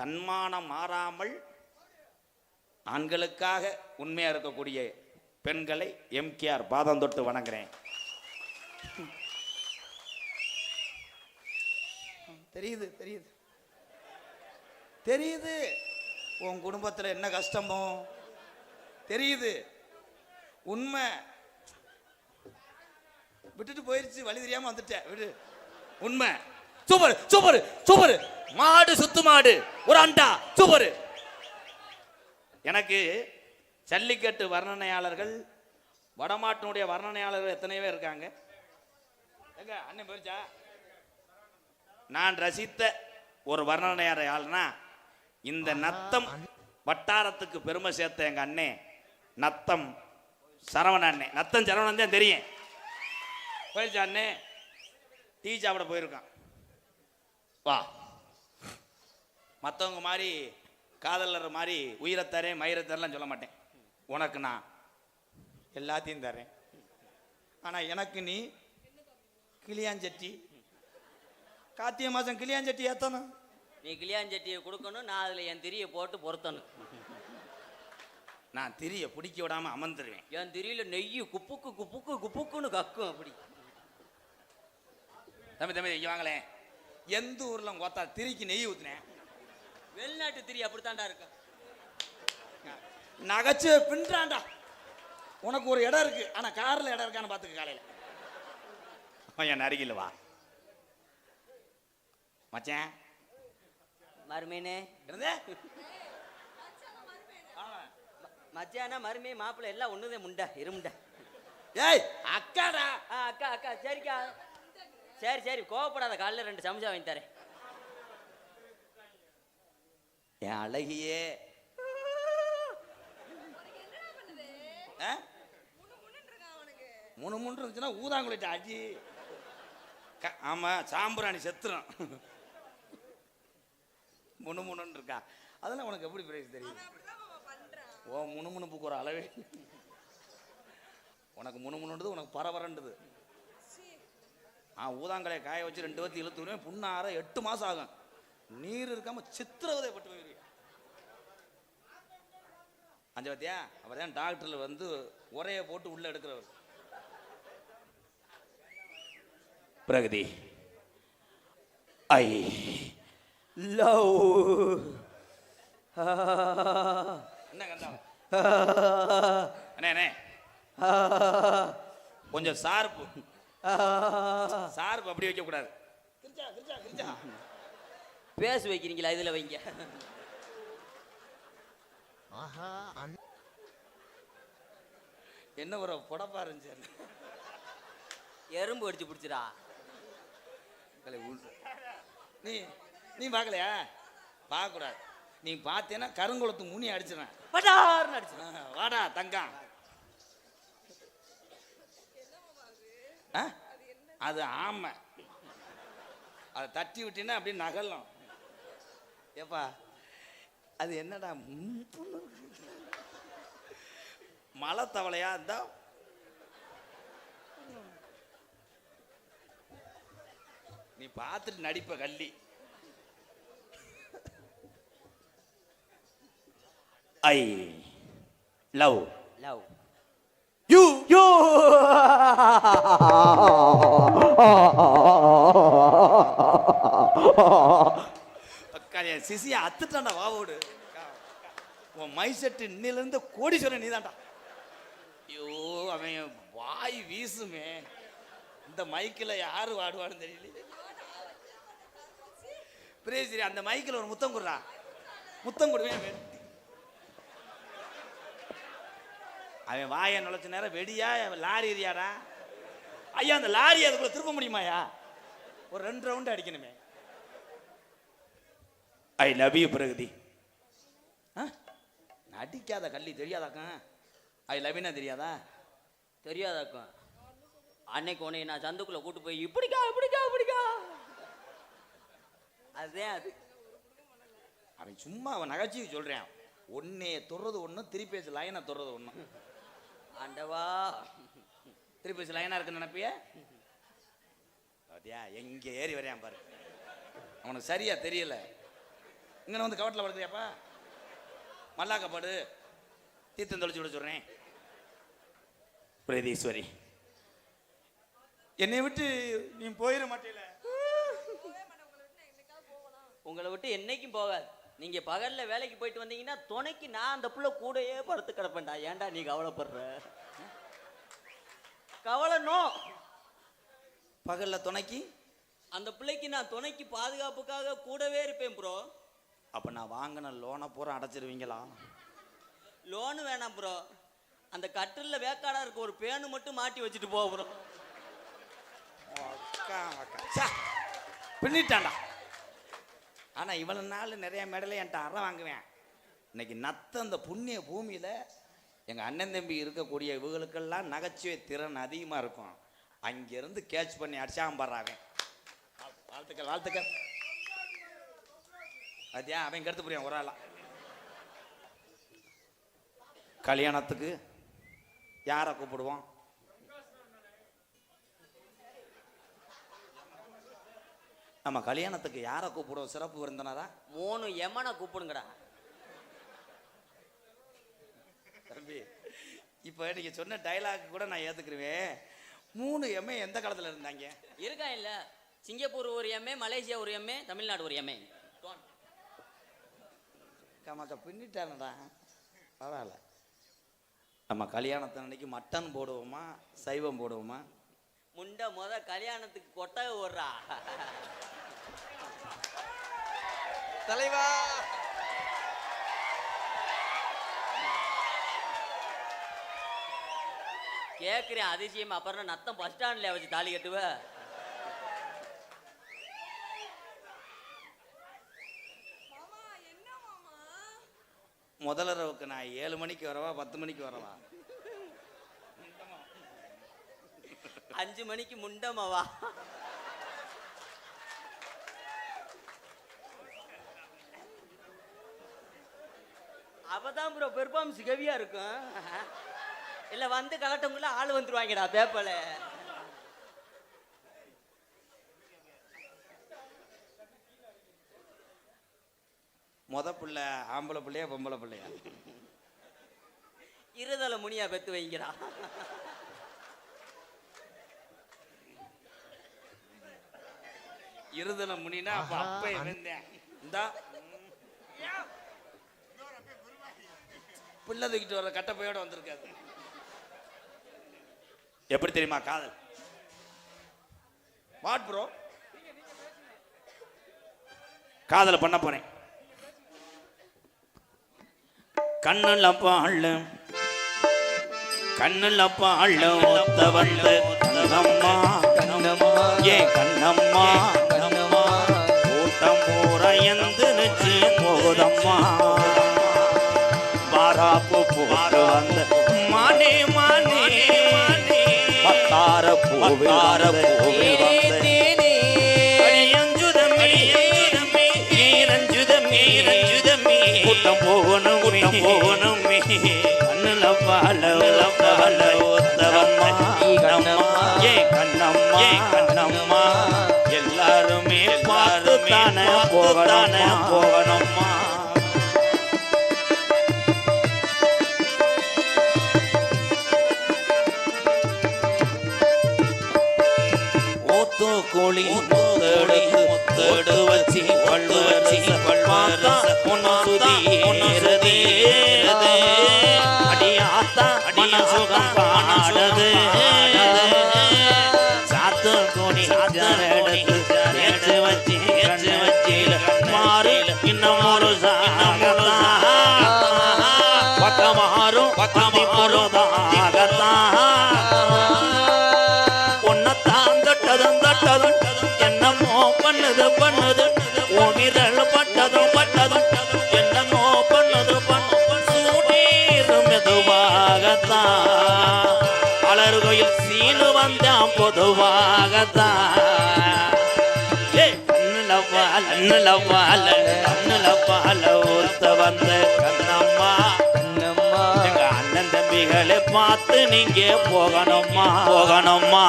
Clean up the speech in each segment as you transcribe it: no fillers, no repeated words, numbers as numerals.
தன்மானம் மாறாமல் ஆண்களுக்காக உண்மையாக இருக்கக்கூடிய பெண்களை எம்கேஆர் பாதம் தொட்டு வணங்குறேன். தெரியுது தெரியுது தெரியுது உன் குடும்பத்தில் என்ன கஷ்டமோ தெரியுது. உண்மை விட்டுட்டு போயிருச்சு, வழி தெரியாம வந்துட்டேன் விடு. உண்மை. Super super super. மாடு சுத்து மாடு ஒரு அண்டா சூப்பர். எனக்கு ஜல்லிக்கட்டு வர்ணனையாளர்கள், வடமாட்டினுடைய வர்ணனையாளர்கள் எத்தனை பேர் இருக்காங்க? எங்க அண்ணன் போயிருச்சா? நான் ரசித்த ஒரு வர்ணனையாளர்னா இந்த நத்தம் வட்டாரத்துக்கு பெருமை சேர்த்த எங்க அண்ணே நத்தம் சரவண அண்ணே. நத்தம் சரவணன் தான் தெரியும். போயிருச்சா அண்ணே? டீ சாப்பிட போயிருக்கான். வா, மற்றவங்க மாதிரி காதலர் மாதிரி உயிரத்தரேன் மயிரத்தரெல்லாம் சொல்ல மாட்டேன். உனக்கு நான் எல்லாத்தையும் தரேன். ஆனால் எனக்கு நீ கிளியாஞ்சட்டி. கார்த்திகை மாதம் கிளியாஞ்சட்டி ஏற்றணும். நீ கிளியாஞ்சட்டியை கொடுக்கணும், நான் அதில் என் திரியை போட்டு பொருத்தணும். நான் திரியை பிடிக்க விடாமல் அமர்ந்துருவேன். என் திரியில நெய்யு குப்புக்கு குப்புக்கு குப்புக்குன்னு கக்கும். அப்படி தம்பி தம்பி இங்கே வாங்களேன். எந்த ஊரில் கோத்தா திரிக்கு நெய் ஊற்றினேன்? வெளிநாட்டு திரி அப்படித்தாண்டா இருக்கு. நகைச்சு பின்றாண்டா. உனக்கு ஒரு இடம் இருக்கு, ஆனால் காரில் இடம் இருக்கான்னு பார்த்துக்க. காலையில் என் அருகில் வா மச்சான். மருமேனே மச்சானா மருமே மாப்பிள்ளை எல்லாம் ஒண்ணுதே முண்டா இருமுண்டா. ஏய் அக்காடா. அக்கா அக்கா சரிக்கா. சரி சரி கோவப்படாத, காலையில் 2 சமோசா வாங்கி தரேன். என் அழகியே முன்னு இருந்துச்சுன்னா ஊதாங்குளிட்ட அடி. ஆமா சாம்பிராணி செத்துரும். முணுமுணுன்னு இருக்கா. அதெல்லாம் உனக்கு எப்படி பிரைஸ் தெரியும்? ஓ முணுமுணுப்புக்கு ஒரு அளவே. உனக்கு முணுமுணுன்றது உனக்கு பரபரன்றது. ஊதாங்கலையை காய வச்சு 2 வத்தி இழுத்து விடுவேன். புண்ணார 8 மாதம் ஆகும். நீர் இருக்காம சித்திரவதை பட்டு போயிருவேன். அஞ்சு பத்தியா? அப்பதான் டாக்டர்ல வந்து உரையை போட்டு உள்ள எடுக்கிறவர். Pragati I love. என்ன கண்டா அண்ணே கொஞ்சம் சார்பு சார்பு அப்படி வைக்க கூடாது. பேச வைக்கிறீங்களா? இதுல வைங்க. என்ன ஒரு புடப்பா இருந்துச்சு. எறும்பு அடிச்சு பிடிச்சிடா. நீ நீ பார்க்கலையா? பார்க்க கூடாது. நீ பார்த்தேன்னா கருங்குளத்து முனி அடிச்சிடறேன். வாடா தங்கம். அது ஆமை. அதை தட்டி விட்டீங்கன்னா அப்படி நகலும். ஏப்பா அது என்னடா மலை தவளையா இருந்தா? நீ பார்த்துட்டு நடிப்ப கள்ளி. I love love you you. சிசியா அத்துட்டாண்டா வாவோடு. உன் மைசெட்டு இன்னிலிருந்து கோடீஸ்வரன் நீதான்டா. ஐயோ அவன் வாய் வீசுமே. இந்த மைக்கில் யாரு வாடுவான்னு தெரியல. பிரேசிரி அந்த மைக்கில் ஒரு முத்தம் கொடுறா. முத்தம் கொடுவேன். அவன் வாயை நுழைச்ச நேரம் வெடியா லாரி எரியாடா. ஐயா அந்த லாரி அதுக்குள்ள திருப்ப முடியுமாயா? ஒரு 2 ரவுண்டு அடிக்கணுமே. I love you Pragathi. நடிக்காத கள்ளி. தெரியாதாக்கா? ஐ லவ்னா தெரியாதா? தெரியாதாக்கா. அன்னைக்கு உன்னை நான் சந்துக்குள்ள கூட்டு போய் இப்படிக்கா இப்படிக்கா இப்படிக்கா. அதுதான் அது. அவன் சும்மா அவன் நகைச்சுவை சொல்றேன். ஒன்னே தொடுறது ஒண்ணு, திருப்பேசி லைனா தொடுறது ஒண்ணு. ஆண்டவா திருப்பேசி லைனா இருக்குன்னு நினைப்பிய? எங்க ஏறி வரையான் பாரு. அவனுக்கு சரியா தெரியல. இங்கே வந்து கவட்டில் படுக்கிறியாப்பா? மல்லாக்கப்பாடு தீர்த்தம் தொலைச்சி விட சொல்கிறேன். பிரதீஸ்வரி, என்னை விட்டு நீ போயிட மாட்டேல. உங்களை விட்டு என்னைக்கும் போகாது. நீங்க பகல்ல வேலைக்கு போயிட்டு வந்தீங்கன்னா துணைக்கு நான் அந்த புள்ள கூடயே படுத்து கிடப்பேன்டா. ஏன்டா நீ கவலைப்படுற? கவலைனோ பகல்ல துணைக்கு அந்த பிள்ளைக்கு நான் துணைக்கு பாதுகாப்புக்காக கூடவே இருப்பேன் ப்ரோ. அப்போ நான் வாங்கின லோனை பூரா அடைச்சிருவீங்களா? லோனு வேணாம் ப்ரோ. அந்த கட்டில்ல வேக்காடா இருக்க ஒரு பேனு மட்டும் மாட்டி வச்சுட்டு போ ப்ரோ. பின்னிட்டான்டா. ஆனா இவ்வளவு நாள் நிறைய மெடலை என்கிட்ட அற வாங்குவேன். இன்னைக்கு நத்த அந்த புண்ணிய பூமியில எங்க அண்ணன் தம்பி இருக்கக்கூடிய இவங்களுக்கெல்லாம் நகைச்சுவை திறன் அதிகமா இருக்கும். அங்கிருந்து கேட்ச் பண்ணி அடிச்சாம பாடுறாங்க. வாழ்த்துக்கள் வாழ்த்துக்கள். அதையா அவன் கருத்து புரியும். ஒரு ஆளா கல்யாணத்துக்கு யாரை கூப்பிடுவோம்? நம்ம கல்யாணத்துக்கு யாரை கூப்பிடுவோம்? சிறப்பு விருந்தினரா 3 எமனை கூப்பிடுங்கடா. தம்பி, இப்போ நீங்க சொன்ன டைலாக் கூட நான் ஏத்துக்குருவேன். 3 எம்ஏ எந்த காலத்துல இருந்தாங்க? இருக்கா இல்ல? சிங்கப்பூர் ஒரு எம்ஏ, மலேசியா ஒரு எம்ஏ, தமிழ்நாடு ஒரு எம்ஏ. கமாக்கா பின்னிட்டானடா. பரவாயில்ல. நம்ம கல்யாணத்தை அன்னைக்கு மட்டன் போடுவோமா சைவம் போடுவோமா? முண்டை கல்யாணத்துக்கு கொட்டகை ஓடுறா தலைவா. கேட்குறேன் அதிசயம். அப்புறம் நத்தம் பஸ் ஸ்டாண்ட்ல வச்சு தாலி கட்டுவ. முதலரவுக்கு நான் 7 மணிக்கு வரவா 10 மணிக்கு வரவா? 5 மணிக்கு முண்டமாவா? அப்பதான் ப்ரோ பெர்ஃபார்மன்ஸ் ஹெவியா இருக்கும். இல்ல வந்து கலட்டவங்கள ஆள் வந்துருவாங்கடா பேப்பர்ல. முத பிள்ளை ஆம்பளை பிள்ளையா பொம்பளை பிள்ளையா? இருதலை முனியா பெத்து வைங்கடா. இருதலை முனினா அப்ப அப்ப இருந்தேன். இந்தா பிள்ளை தூக்கிட்டு வர கட்டப்பையோட வந்திருக்காது. எப்படி தெரியுமா காதல்? What bro? காதலை பண்ண போறேன். கண்ணுல பாழ் கண்ணுல பாழ் ஒத்த வந்து கண்ணம்மா கண்ணம்மா ஏ கண்ணம்மா கண்ணம்மா கூட்டம் போற எந்திரிச்சு போகுதம்மா பாராப்பு போற வந்து மானே மானே பத்தார பூவிலார பூவில் வந்து கூட்டம் போகணும் போகணும் கண்ணுல பால ஏ கண்ணம்மா கண்ணம்மா எல்லாருமே பார்த்து தானே போகணும்மா. ஊத்து கோழி முத்தெடு வச்சு பள்ளு வச்சு பள்வாத்தா அடியாத்தா அடிய சுகம் காணாடது சாத்து கோணி எடுத்து வச்சு மாறு இன்னும் ஒரு பக்கமாறும் பக்கமாறுதாகத்தான் ஒன்னத்தான் தட்டதும் தட்டதும் என்னமோ பண்ணுது பண்ணுது ஓவிரல் பட்டதும் பட்டதும் என்னமோ பண்ணுது சூடீரும் மெதுவாகத்தான் அலறுகையில் சீனு வந்தான் பொதுவாகத்தான் கண்ணுல பால ஊத்த வந்த கண்ணம்மா கண்ணம்மா எங்க அண்ணன் தம்பிகளை பார்த்து நீங்க போகணும்மா போகணும்மா.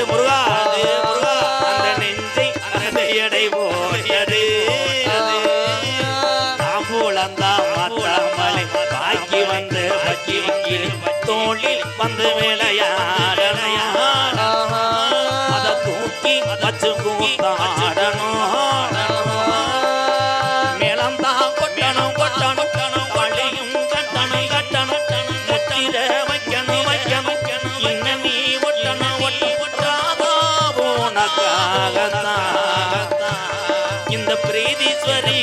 முருகா அந்த நெஞ்சை அந்த எடை போட்டது தாம்பூலந்தா மாத்தாமலை பாக்கி வந்து பக்கி தோளில் வந்து விளையாடணும் அத தூக்கி வச்சு கூத்தாடணும் மேளம்தான் கொட்டணும் வழியும் கட்டணும் முத்திர வைக்கணும் இன்னும் நீ ஒட்டணும் ஒட்டாதோ உனக்காகத்தான் இந்த பிரீதீஸ்வரி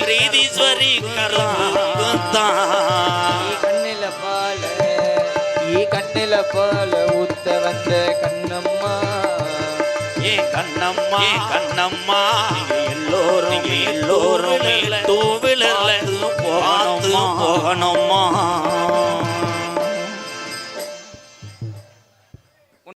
கருத்தான் கண்ணில பால ஊத்த வந்த கண்ணம்மா கண்ணம்மா எல்லோரும் டூ வீலர்ல போகணுமா